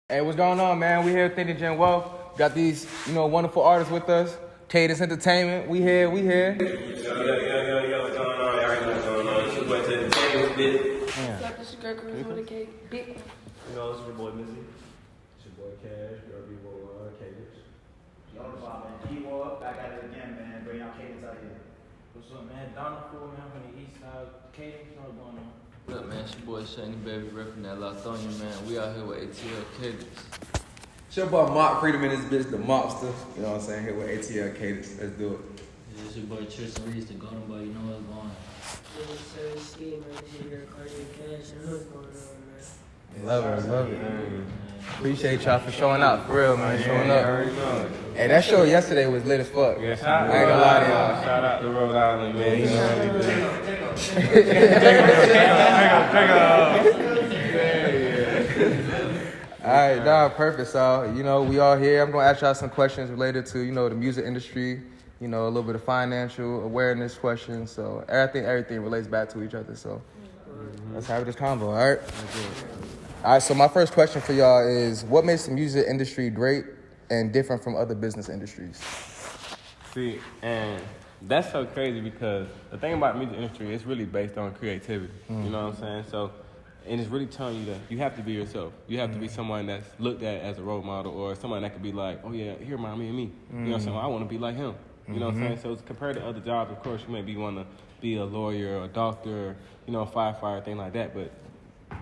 Hey, what's going on, man? We here at ThinkinGenWealth. Got these, wonderful artists with us. Cadence Entertainment. We here. What's going on? Y'all know what's going on. It's your boy Entertainment, bitch. What's up? This your girl Chris with a cake. Big. You know, it's your boy Mizzy. It's your boy Cash. Your boy Cadence. Yo, man. D-Wall, back at it again, man. Bring out Cadence out here. What's up, man? Donald Ford, man, from the east side. Cadence, what's going on? What up, man? It's your boy Shiny Baby, repping that Lithonia, man. We out here with ATL Cadence. It's your boy Mark Freedom in this bitch, the mobster. You know what I'm saying? Here with ATL Cadence. Let's do it. Yeah, it's your boy Tristan Reese, the golden boy. You know what's going on. Sir, Steve, man. Here, Cardi Cash, and what's going on, man? Love it. Appreciate y'all for showing out, for real, man. Showing up. Hey, that show yesterday was lit as fuck. Yeah, I ain't gonna lie to y'all. Shout out to Rhode Island, man. You know what we do. All right, perfect. So, we all here. I'm gonna ask y'all some questions related to, the music industry. A little bit of financial awareness questions. So everything relates back to each other. So let's have this convo. All right. All right. So my first question for y'all is, what makes the music industry great and different from other business industries? See, and that's so crazy because the thing about the music industry, it's really based on creativity. You know what I'm saying? So, and it's really telling you that you have to be yourself. You have to be someone that's looked at as a role model or someone that could be like, oh yeah, he remind me of me. You know what I'm saying? I want to be like him. You know what I'm saying? So it's compared to other jobs, of course, you maybe want to be a lawyer or a doctor, a firefighter, thing like that, but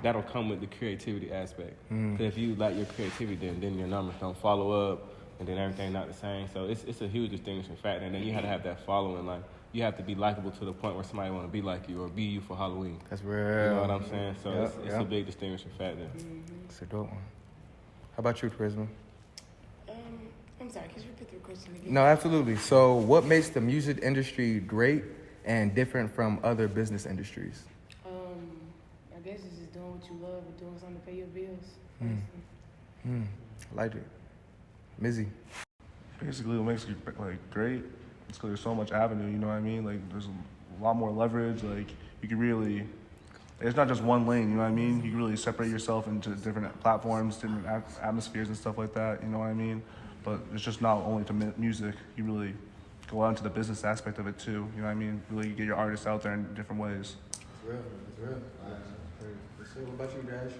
that'll come with the creativity aspect. Because if you lack your creativity, then your numbers don't follow up, and then everything not the same. So it's a huge distinguishing factor, and then you have to have that following. Like, you have to be likable to the point where somebody want to be like you or be you for Halloween. That's real. You know what I'm saying? So it's a big distinguishing factor. It's a dope one. How about you, Charisma? I'm sorry, could you repeat the question again? No, absolutely. So what makes the music industry great and different from other business industries? I guess it's just doing what you love and doing something to pay your bills. I like it. Mizzy. Basically, what makes it great, it's because there's so much avenue. You know what I mean? Like, there's a lot more leverage. Like, you can really, it's not just one lane. You know what I mean? You can really separate yourself into different platforms, different atmospheres and stuff like that. You know what I mean? But it's just not only to music. You really go out into the business aspect of it too. You know what I mean? Really get your artists out there in different ways. It's real. What about you, Dash?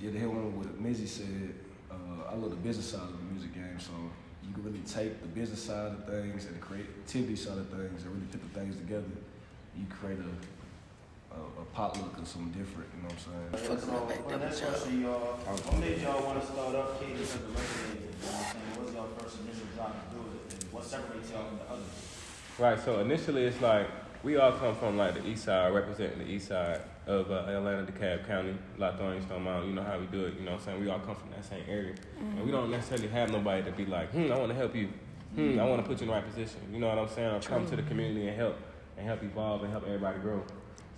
Yeah, the hell one what Mizzy said. I love the business side of the music game, so you can really take the business side of things and the creativity side of things and really put the things together. You create a potluck or something different, you know what I'm saying? So, for the next question, y'all, what made y'all want to start up Cadence as a record label? You know what I'm saying? What was y'all first initial drive to do it? And what separates y'all from the others? Right, so initially it's like, we all come from like the east side, representing the east side of Atlanta, DeKalb County, Lithonia, Stone Mountain. You know how we do it, you know what I'm saying? We all come from that same area. And we don't necessarily have nobody to be like, I want to help you. I want to put you in the right position. You know what I'm saying? Or come to the community and help evolve and help everybody grow.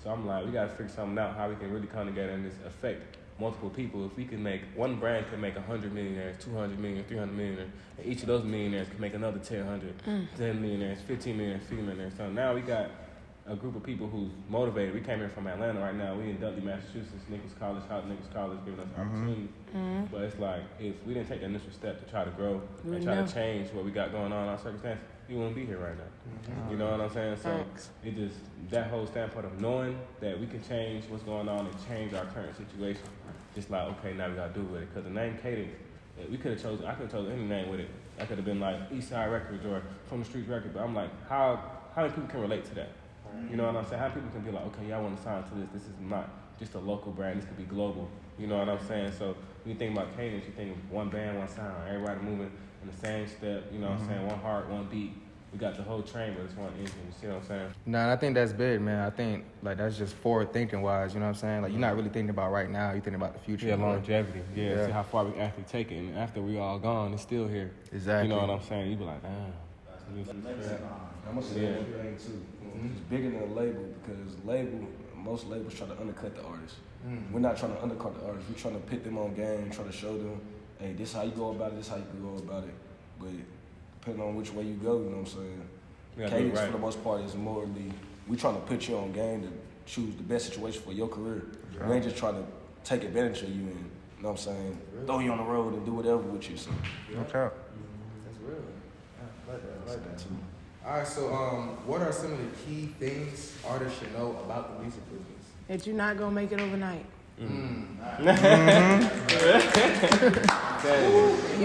So I'm like, we got to figure something out, how we can really come together and just affect multiple people. If we can make, one brand can make 100 millionaires, 200 million, 300 millionaires, and each of those millionaires can make another 10 millionaires, 15 millionaires, 50 millionaires. So now we got a group of people who's motivated. We came here from Atlanta right now. We in Dudley, Massachusetts, Nichols College, giving us opportunity. But it's like, if we didn't take the initial step to try to grow and try to change what we got going on in our circumstances, we wouldn't be here right now. You know what I'm saying? So it just, that whole standpoint of knowing that we can change what's going on and change our current situation, just like, okay, now we got to do with it. Because the name Cadence, we could have chosen, I could have chosen any name with it. I could have been like Eastside Records or From the Streets Records, but I'm like, how many people can relate to that? You know what I'm saying? How people can be like, okay, I want to sign to this. This is not just a local brand. This could be global. You know what I'm saying? So when you think about Cadence, you think of one band, one sound. Everybody moving in the same step. You know what I'm saying? One heart, one beat. We got the whole train, but it's one engine. You see what I'm saying? Nah, and I think that's big, man. I think that's just forward thinking wise. You know what I'm saying? Like, you're not really thinking about right now. You're thinking about the future. Yeah, longevity. Yeah, see how far we actually take it. And after we all gone, it's still here. Exactly. You know what I'm saying? You be like, damn. I'm gonna say one thing too. It's bigger than a label because most labels try to undercut the artist. We're not trying to undercut the artist. We're trying to put them on game, trying to show them, hey, this is how you go about it, this is how you can go about it. But depending on which way you go, you know what I'm saying? Cadence, for the most part, is morally, we trying to put you on game to choose the best situation for your career. We ain't just trying to take advantage of you and you know what I'm saying, throw you on the road and do whatever with you. So No cap. That's real. I like that. I like that too. All right, so what are some of the key things artists should know about the music business? That you're not gonna make it overnight. You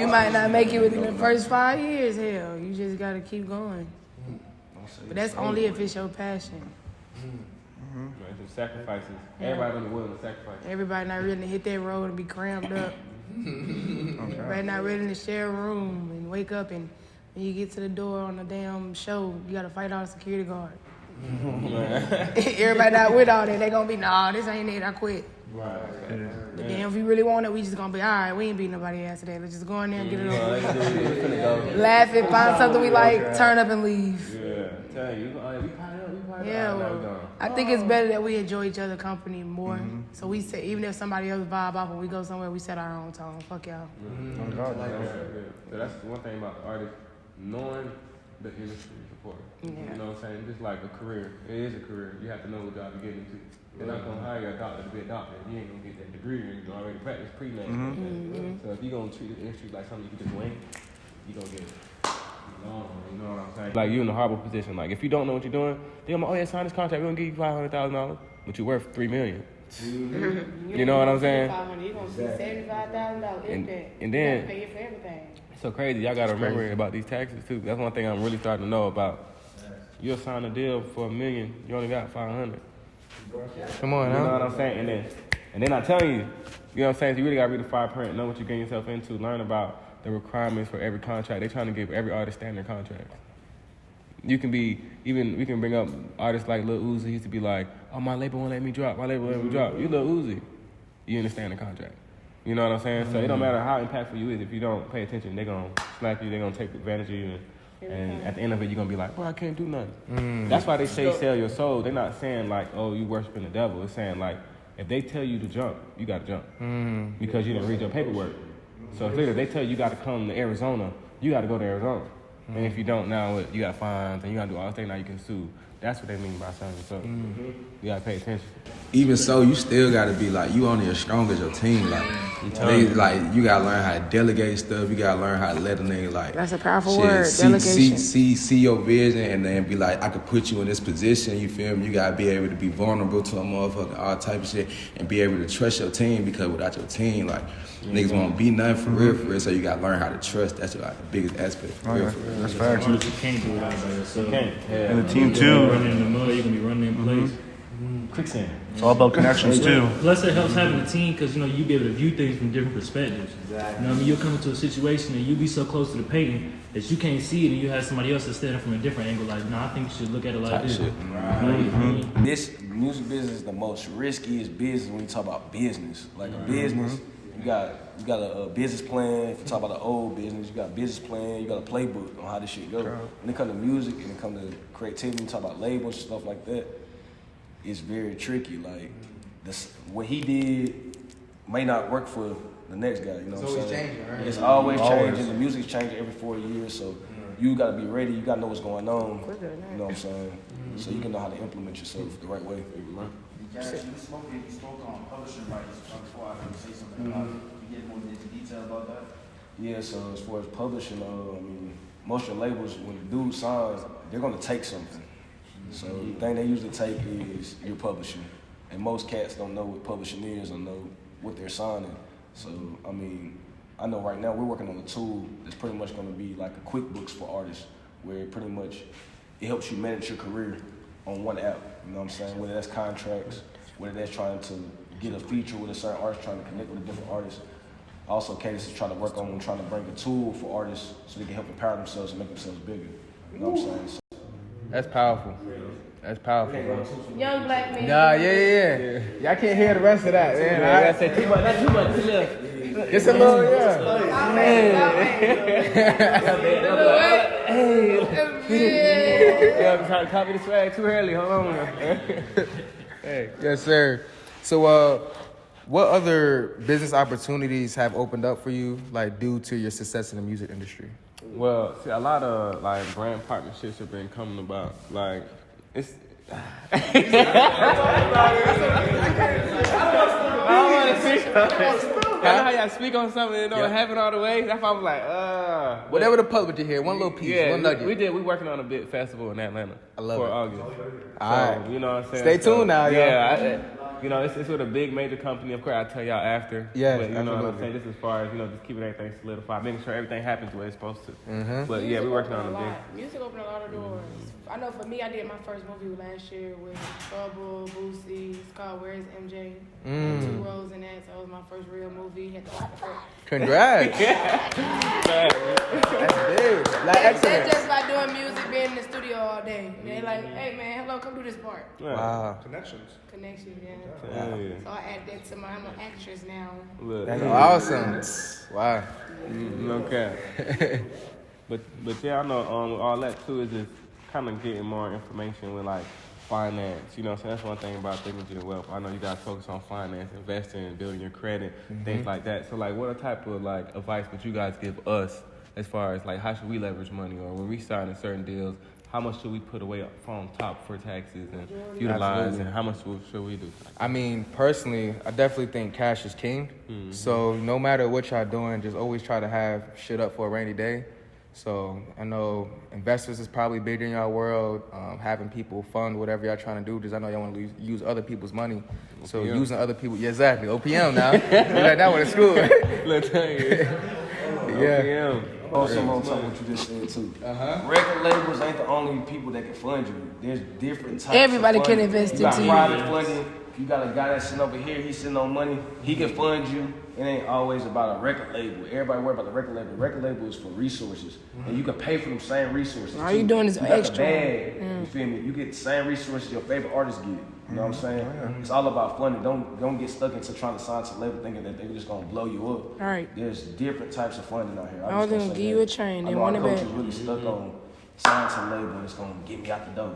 might not make it within the first 5 years. Hell, you just gotta keep going. But that's only if it's your passion. Right, some sacrifices. Everybody on the willing to sacrifice. Everybody not ready to hit that road and be cramped up. Everybody not ready to share a room and wake up and when you get to the door on the damn show, you gotta fight all the security guard. Everybody not with all that. They gonna be, nah, this ain't it. I quit. Right. But then if we really want it, we just gonna be, all right, we ain't beating nobody ass today. Let's just go in there and get it over with. Laugh and find something we like, turn up and leave. Yeah. Tell you, we piled up. Yeah, well, I think it's better that we enjoy each other's company more. So we say, even if somebody else vibe off when we go somewhere, we set our own tone. Fuck y'all. So that's one thing about artists, knowing the industry support. Yeah. You know what I'm saying? Just like a career. It is a career. You have to know what job you're getting into. They're not going to hire a doctor to be a doctor. You ain't going to get that degree and you already practice pre-med. So if you're going to treat the industry like something you can just wing, you're going to get it. You know what I'm saying? Like, you're in a horrible position. Like, if you don't know what you're doing, they're going to, oh, yeah, sign this contract. We're going to give you $500,000, but you're worth $3 million. You know what I'm saying? You're going to see $75,000 And then, you gotta pay for everything. it's so crazy. Y'all got to remember about these taxes, too. That's one thing I'm really starting to know about. You'll sign a deal for $1 million. You only got $500. Come on, You know what I'm saying? And then I tell you, you know what I'm saying? So you really got to read the fine print, know what you're getting yourself into, learn about the requirements for every contract. They're trying to give every artist standard contracts. You can be, even, we can bring up artists like Lil Uzi. He used to be like, oh, my label won't let me drop. My label won't let me drop. You Lil Uzi. You understand the contract. You know what I'm saying? So it don't matter how impactful you is. If you don't pay attention, they're going to slap you. They're going to take advantage of you. And at the end of it, you're going to be like, bro, I can't do nothing. That's why they say sell your soul. They're not saying like, oh, you worshiping the devil. It's saying like, if they tell you to jump, you got to jump. Because you didn't read your paperwork. So if they tell you got to come to Arizona, you got to go to Arizona. And if you don't, now you got fines and you got to do all this thing, now you can sue. That's what they mean by selling your soul. You got to pay attention. Even so, you still gotta be like, you only as strong as your team. Like, you gotta learn how to delegate stuff. You gotta learn how to let a nigga like. That's a powerful word. Delegation. See your vision, and then be like, I could put you in this position. You feel me? You gotta be able to be vulnerable to a motherfucker, all type of shit, and be able to trust your team. Because without your team, like niggas won't be nothing for real. So you gotta learn how to trust. That's like the biggest aspect. For real. That's fact. You can't do it all by yourself. And the team too. Running in the mud, you're gonna be running in place. Quicksand. It's all about connections too. Plus, it helps having a team because you be able to view things from different perspectives. Exactly. You know what I mean? You'll come into a situation and you be so close to the painting that you can't see it, and you have somebody else that's standing from a different angle. Like, I think you should look at it like this. This music business is the most riskiest business when you talk about business. Like a business, you got a business plan. If you talk about the old business, you got a business plan. You got a playbook on how this shit goes. When it comes to music and it comes to creativity, you talk about labels and stuff like that. It's very tricky. Like what he did may not work for the next guy. You know what I'm saying? It's always changing, right? It's always changing. The music's changing every 4 years, so you gotta be ready. You gotta know what's going on. You know what I'm saying? So you can know how to implement yourself the right way. You spoke on publishing rights before I can say something about it. You get more into detail about that? Yeah. So as far as publishing, I mean, most of your labels, when the dude signs, they're gonna take something. So the thing they usually take is your publishing. And most cats don't know what publishing is or know what they're signing. So, I mean, I know right now we're working on a tool that's pretty much going to be like a QuickBooks for artists, where it helps you manage your career on one app. You know what I'm saying? Whether that's contracts, whether that's trying to get a feature with a certain artist, trying to connect with a different artist. Also, Cadence is trying to work on trying to bring a tool for artists so they can help empower themselves and make themselves bigger. You know what I'm saying? So, That's powerful. That's powerful, bro. Young black man. Nah, yeah. Y'all can't hear the rest of that, man. I said too much, not too much. Just a little, Yeah, I'm trying to copy the swag too early. Hold on. Hey. Yes, sir. So, what other business opportunities have opened up for you, like due to your success in the music industry? Well, see, a lot of like brand partnerships have been coming about. Like, it's. I don't want to see how y'all speak on something and it don't happen all the way. That's why I was like, Whatever the public you hear, one little piece, one nugget. We working on a big festival in Atlanta. I love for it. August. All right. You know what I'm saying? Stay tuned now, y'all. Yeah, it's with a big major company. Of course, I'll tell y'all after. Yeah, but you know what I'm absolutely. saying? This is as far as, just keeping everything solidified, making sure everything happens the way it's supposed to. Mm-hmm. But yeah, we're working on a lot. big. Music opened a lot of doors. I know for me, I did my first movie last year with Trouble, Boosie. It's called Where's MJ? 2 roles in that, so it was my first real movie. Had to watch it. Congrats. That's big. Like, That's excellent. just by doing music, being in the studio all day. And they're like, hey man, hello, come do this part. Wow. Connections. Connection, yeah. Yeah. So I add that to I'm an actress now. Look. That's awesome. Wow. Okay. But yeah, I know all that too is just kind of getting more information with like finance. You know what I'm saying? That's one thing about ThinkinGenWealth. I know you guys focus on finance, investing, building your credit, things like that. So like, what type of like advice would you guys give us as far as like how should we leverage money, or when we sign in certain deals, how much should we put away up from top for taxes and utilize, Absolutely. and how much should we do? I mean, personally, I definitely think cash is king. So no matter what y'all doing, just always try to have shit up for a rainy day. So I know investors is probably big in y'all world, having people fund whatever y'all trying to do, because I know y'all want to use other people's money. So OPM. using other people, yeah, exactly, OPM now. We got that one in school. Let's tell you. Yeah. Also, on top of what you just said too. Record labels ain't the only people that can fund you. There's different types. Everybody of can funding. invest You got into you. private funding. You got a guy that's sitting over here. He's sitting on money. He can fund you. It ain't always about a record label. Everybody worry about the record label. The record label is for resources, and you can pay for them same resources. All you too. doing is got extra. The bag, you feel me? You get the same resources your favorite artists get. You know what I'm saying? It's all about funding. Don't get stuck into trying to sign to a label thinking that they're just gonna blow you up. All right. There's different types of funding out here. I was gonna give you a chain. I They know want our it coach back. is really stuck on signing to a label and it's gonna get me out the door.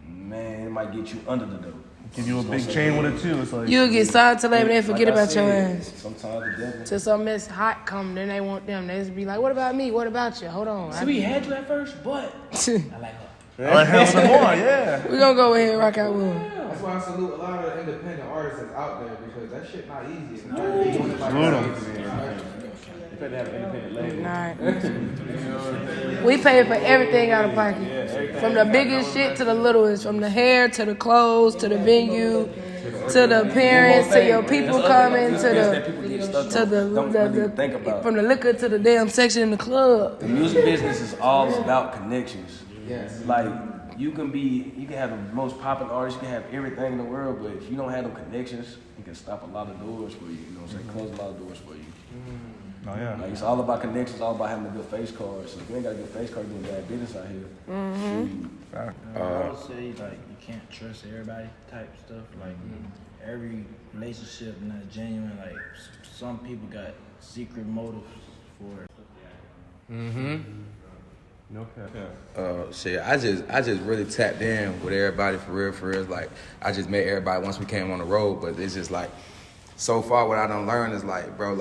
Man, it might get you under the door. Give you a big chain with it too. It's like You'll get signed to label and forget Like I about your said, ass. Sometimes the devil. Till something that's hot come, then they want them. They just be like, what about me? What about you? Hold on. So we had you at first, but I like her. I like hell some more. Yeah. We gonna go ahead and rock out with them. That's why I salute a lot of independent artists that's out there, because that shit not easy. You better have an independent label. Alright. We pay for everything out of pocket. From the biggest shit to the littlest. From the hair to the clothes to the venue to the appearance to your people coming to the think about. from the liquor to the damn section in the club. The music business is all about connections. Yes. Like you can have the most popular artist, you can have everything in the world, but if you don't have no connections, you can stop a lot of doors for you. You know what I'm saying? Close a lot of doors for you. Oh yeah. Like it's all about connections, it's all about having a good face card. So if you ain't got a good face card, you're doing bad business out here. I would say like you can't trust everybody type stuff. Like every relationship not genuine. Like some people got secret motives for it. Shit, I just really tapped in with everybody for real. It's like I just met everybody once we came on the road, but it's just like so far what I done learned is like, bro,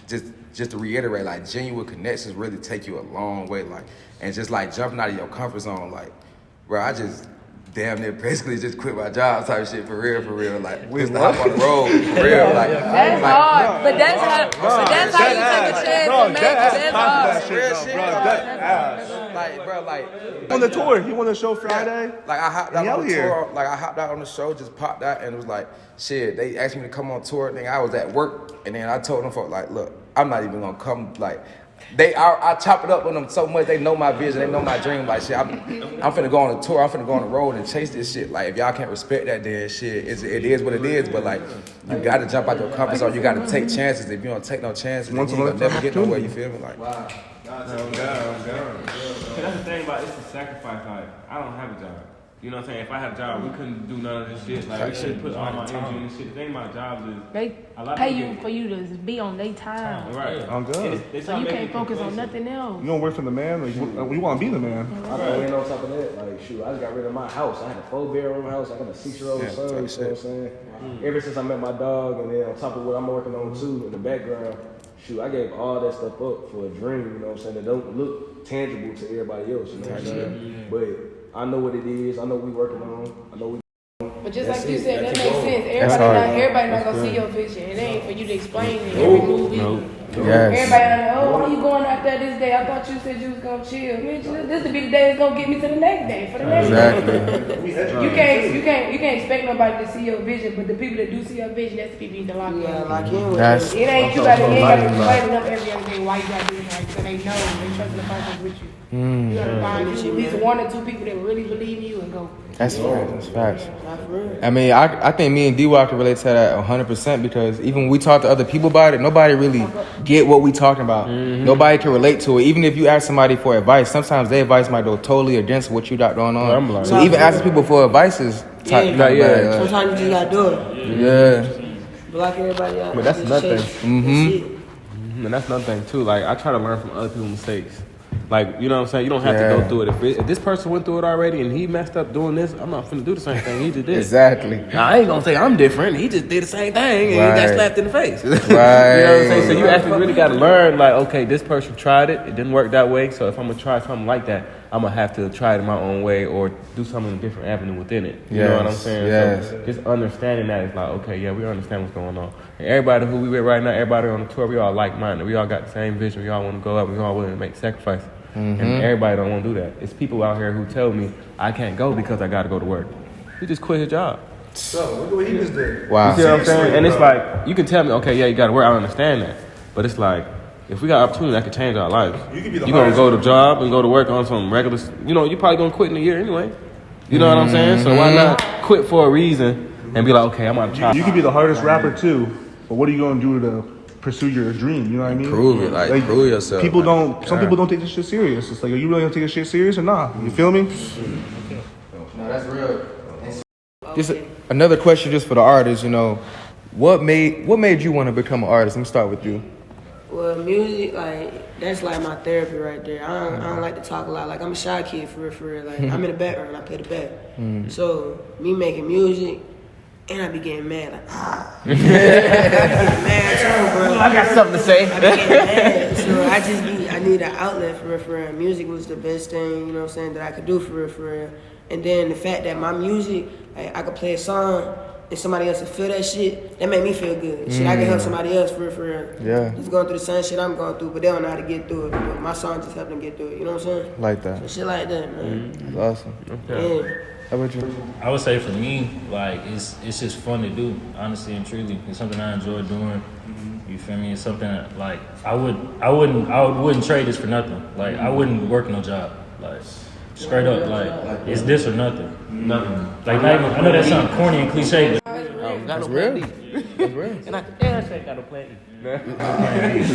just to reiterate, like genuine connections really take you a long way, like, and just like jumping out of your comfort zone, like, bro, I just damn near basically just quit my job type shit for real, like just to hop on the road for real, like. That's hard, but that's how you take a chance to make it. That's hard. Like, bro, like On the tour, he won the show Friday. Like I hopped out Hell on the yeah. tour, like I hopped out on the show, just popped out, and it was like, shit. They asked me to come on tour, and I was at work, and then I told them, folks, like, look, I'm not even gonna come. Like, I chop it up with them so much. They know my vision, they know my dream. Like, shit, I'm finna go on a tour. I'm finna go on the road and chase this shit. Like, if y'all can't respect that, then shit, it is what it is. But like, you gotta jump out your comfort zone. You gotta take chances. If you don't take no chances, then you gonna never get nowhere. You feel me? Like, Wow. That's the thing about it's a sacrifice. Like, I don't have a job. You know what I'm saying? If I had a job, we couldn't do none of this shit. Like, we couldn't put all my energy in this shit. The thing about jobs is They a lot of pay people you for you to be on their time. right. I'm good. So you can't focus on nothing else. You don't work for the man. Like, you want to be the man. I go in on top of that, like shoot, I just got rid of my house. I had a 4-bedroom house. I got a 6-year-old son. You know what I'm saying? Ever since I met my dog, and then on top of what I'm working on too in the background, shoot, I gave all that stuff up for a dream. You know what I'm saying? That don't look tangible to everybody else. You know what I'm saying? But I know what it is. I know we working on. I know we. But just That's like you it. said, Gotta that keep makes going. sense. That's Everybody not hard. gonna see your vision. It ain't for you to explain it every movie. Nope. Yes. Everybody like, oh, why you going out there this day? I thought you said you was gonna chill. Bitch, this will be the day it's gonna get me to the next day. For the next Exactly. day. You can't expect nobody to see your vision, but the people that do see your vision, that's the people you need to lock in. Yeah, like in with That's It ain't you gotta explain them every other day why you gotta do it right, so they know they trust the process with you. You gotta find at least 1 or 2 people that really believe in you and go. That's facts. That's facts. Not for real. I mean, I think me and D-Wall can relate to that 100% because even when we talk to other people about it, nobody really get what we talking about. Nobody can relate to it. Even if you ask somebody for advice, sometimes their advice might go totally against what you got going on. So even asking people for advice is Yeah. bad. Sometimes you just gotta do it. Yeah. Block everybody out. But that's Just another chase. thing. That's it. And that's another thing too. Like I try to learn from other people's mistakes. Like, you know what I'm saying? You don't have to go through it. If this person went through it already and he messed up doing this, I'm not finna do the same thing he just did. Exactly. Now, I ain't gonna say I'm different. He just did the same thing and he got slapped in the face. Right. You know what I'm saying? So you actually really gotta learn, like, okay, this person tried it. It didn't work that way. So if I'm gonna try something like that, I'm gonna have to try it my own way or do something in a different avenue within it. You know what I'm saying? Yes. So just understanding that is like, okay, yeah, we understand what's going on. And everybody who we with right now, everybody on the tour, we all like-minded. We all got the same vision. We all want to go up. We all willing to make sacrifices. And everybody don't want to do that. It's people out here who tell me I can't go because I got to go to work. He just quit his job. So look at what he just did. Wow. You see what I'm saying? And it's like, you can tell me, okay, yeah, you got to work. I understand that. But it's like, if we got opportunity that could change our lives, You could be the you're going to hardest go to job and go to work on some regular, you know, you're probably going to quit in a year anyway. You know what I'm saying? So why not quit for a reason and be like, okay, I'm going to try. You could be the hardest rapper too, but what are you gonna do to pursue your dream? You know what I mean? Prove it, like prove yourself. People like, don't. Some people don't take this shit serious. It's like, are you really gonna take this shit serious or not? You feel me? No, that's real. Just another question, just for the artists. You know, what made you want to become an artist? Let me start with you. Well, music, like, that's like my therapy right there. I don't like to talk a lot. Like, I'm a shy kid, for real. Like, I'm in the background, I play the back. So, me making music, and I be getting mad, like, I be getting mad too, bro. I got something to say. I be getting mad. So, I need an outlet, for real. Music was the best thing, you know what I'm saying, that I could do, for real. And then the fact that my music, like, I could play a song, and somebody else will feel that shit, that make me feel good. Shit, I can help somebody else, for real. Yeah. Just going through the same shit I'm going through, but they don't know how to get through it. But my song just helped them get through it, you know what I'm saying? Like that. So shit like that, man. That's awesome. Yeah. How about you? I would say for me, like it's just fun to do, honestly and truly. It's something I enjoy doing. You feel me? It's something that, like I wouldn't trade this for nothing. Like I wouldn't work no job. Like straight up, like it's this or nothing. Nothing. Like not even, I know that sounds corny and cliche, but That's real. That's real. And I got no plan E.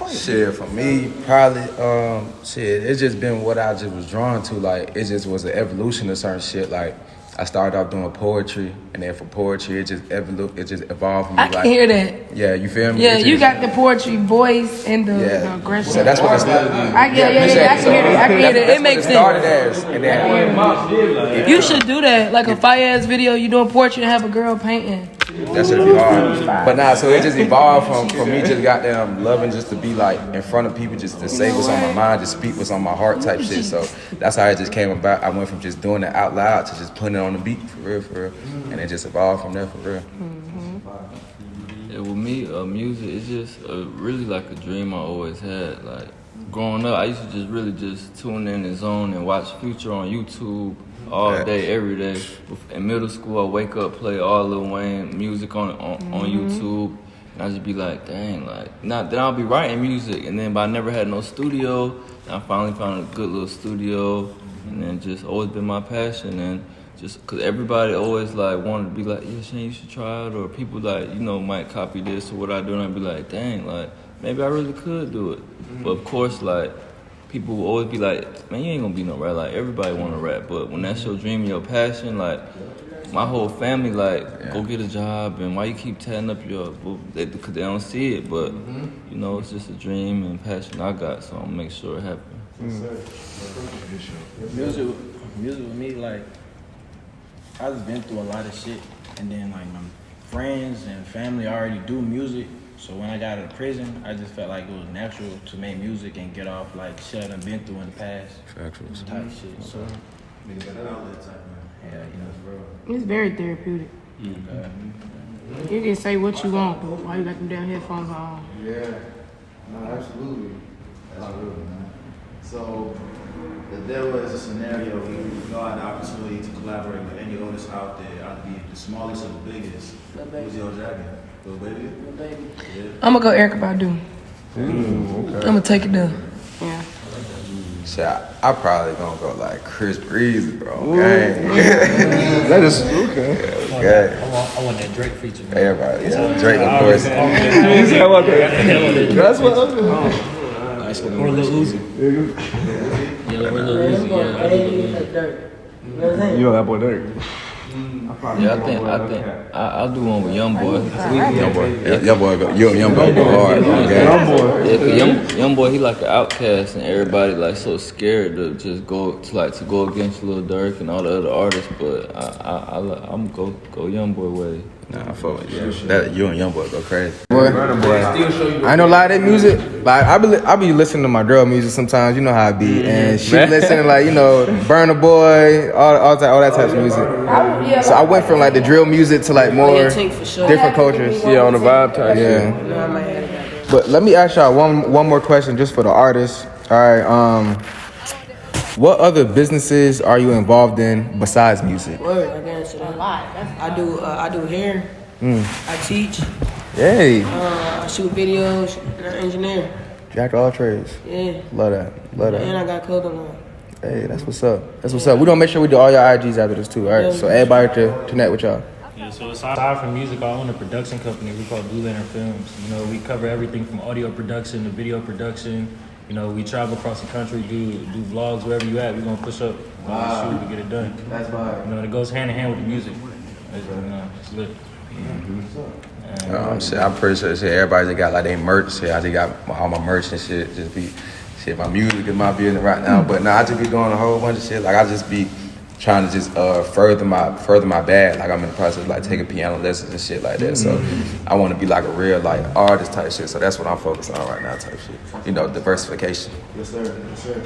Shit, for me, probably, it's just been what I just was drawn to. Like, it just was an evolution of certain shit. Like, I started off doing poetry, and then for poetry, it just evolved. I can hear that. Yeah, you feel me? Yeah, It you just- got the poetry voice and the aggression. So that's what it started. I can hear that. I can hear that. It makes Started sense. as, and then You should do that, like a fire ass video. You doing poetry and have a girl painting. that should be hard. But nah, so it just evolved from me just goddamn loving just to be like in front of people, just to say what's on my mind, just speak what's on my heart type shit. So that's how it just came about. I went from just doing it out loud to just putting it on the beat for real. And it just evolved from there for real. Yeah, with me, music is just really like a dream I always had. Like growing up, I used to just really just tune in the zone and watch Future on YouTube all day, every day. In middle school, I wake up, play all Lil Wayne music on YouTube, and I just be like, dang, like then I'll be writing music, and then but I never had no studio. And I finally found a good little studio, and then just always been my passion and. Just cause everybody always like wanted to be like, yeah, Shane, you should try it, or people like, you know, might copy this or what I do, and I'd be like, dang, like maybe I really could do it. But of course, like people will always be like, man, you ain't gonna be no rap. Like everybody wanna rap, but when that's your dream and your passion, like my whole family like, go get a job, and why you keep tatting up your, because they don't see it, but you know, it's just a dream and passion I got, so I'm gonna make sure it happens. Music with me, like, I just been through a lot of shit, and then like my friends and family already do music, so when I got out of prison, I just felt like it was natural to make music and get off like shit I done been through in the past. Type shit. So Yeah, you know. It's very therapeutic. You can say what you want, but why you got them damn headphones on? Yeah. No, absolutely. Absolutely, man. So, if there was a scenario where you had the opportunity to collaborate with any artist out there, either be the smallest or the biggest, who's your jacket? Lil Baby? Lil Baby. Yeah. I'm gonna go Erykah Badu. Okay. I'm gonna take it down. Yeah. Shit, I probably gonna go like Chris Breezy, bro. Okay. That is okay. Okay. I want that Drake feature. Man. Everybody, yeah. Drake, of course. That's what I'm doing. Nice one. Or Lil Uzi. Yeah, or Lil Uzi. Yeah. You know that boy Dirk. Yeah, I think I'll do one with YoungBoy. Young boy go hard. Okay. Yeah, 'cause YoungBoy, he like an outcast, and everybody like so scared to just go against Lil Durk and all the other artists. But I'm go YoungBoy way. Nah, I fuck with you. That you and Young Boy go crazy. Boy, I ain't no lie, that music. Like I be listening to my girl music sometimes. You know how I be, and she listening like Burna Boy, all that type of music. So I went from like the drill music to like more different cultures. Yeah, on the vibe type. Yeah. But let me ask y'all one more question just for the artists. All right. What other businesses are you involved in besides music? Word, I can answer that. I do hair. I teach. Hey, I shoot videos. And I engineer. jack of all trades. Yeah. Love that. And I got clothing line. Hey, that's what's up. We're gonna make sure we do all your IGs after this too. All right. So everybody to connect with y'all. Yeah, so aside from music, I own a production company we call Blue Lantern Films. You know, we cover everything from audio production to video production. You know, we travel across the country, do vlogs wherever you at. We're gonna push up, shoot to get it done. That's vibe. You know, it goes hand in hand with the music. It's lit. Shit, I'm pretty sure shit, everybody just got like they merch shit. I just got all my merch and shit. Just be shit. My music is my business right now, but now I just be doing a whole bunch of shit. Like I just be trying to just further my bag. Like I'm in the process of like taking piano lessons and shit like that. So I want to be like a real like artist type shit. So that's what I'm focused on right now type shit. You know, diversification. Yes, sir. Yes, sir.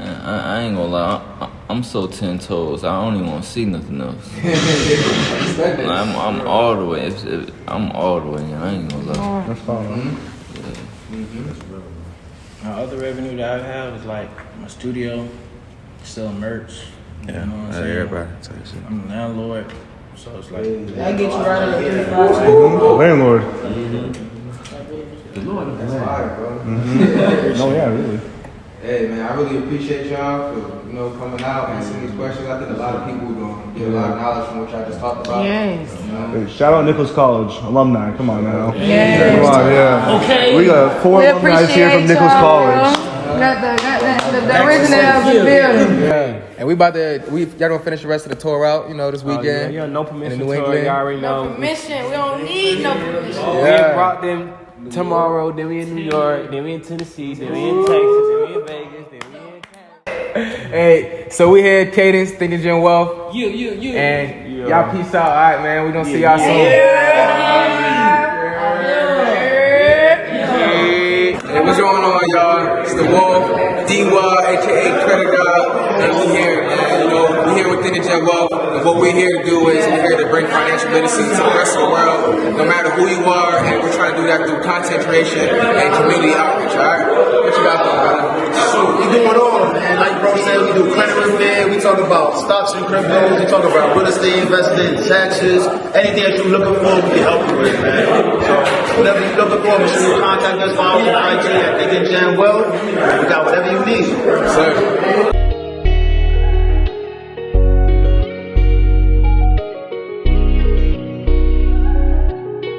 I ain't gonna lie, I'm so 10 toes. I don't even want to see nothing else. I'm all the way. I'm all the way in. I ain't gonna lie. That's fine. My other revenue that I have is like my studio, selling merch. Yeah, You know what I'm saying? everybody type shit. I'm a landlord, so it's like I get you right on the 35. Landlord. That's fire, bro. No, yeah, really. Hey man, I really appreciate y'all for coming out and answering these questions. I think a lot of people gonna get a lot of knowledge from what y'all just talked about. Yes. Hey, shout out Nichols College alumni. Come on now. Yes. Come on, yeah. Okay. We got 4 alumni here from Nichols College. Got the original of the building. Yeah. And y'all gonna finish the rest of the tour out, this weekend. Yeah, no in permission New tour. England. You already No know. permission. We don't need no permission. We had brought them tomorrow, then we in New York, then we in Tennessee, then we in Texas, then we in Vegas, then we in Canada. Hey, so we here at Cadence, ThinkinGenWealth. You. And y'all peace out. All right, man. We gonna see y'all soon. Hey, what's going on, y'all? It's the Wolf, D-Wall, aka Credit God, and we here, man. We here with ThinkinGenWealth, and what we're here to do is we're here to bring financial literacy to the rest of the world, no matter who you are, and we're trying to do that through content creation and community outreach. All right, what you got going on? We doing all, man. Like bro said, we do credit repair. We talk about stocks and cryptos. We talk about real estate investing, taxes, anything that you're looking for, we can help you with, man. So whatever you're looking for, make sure you contact us. Follow us on IG at ThinkinGenWealth. We got whatever you need. Sir.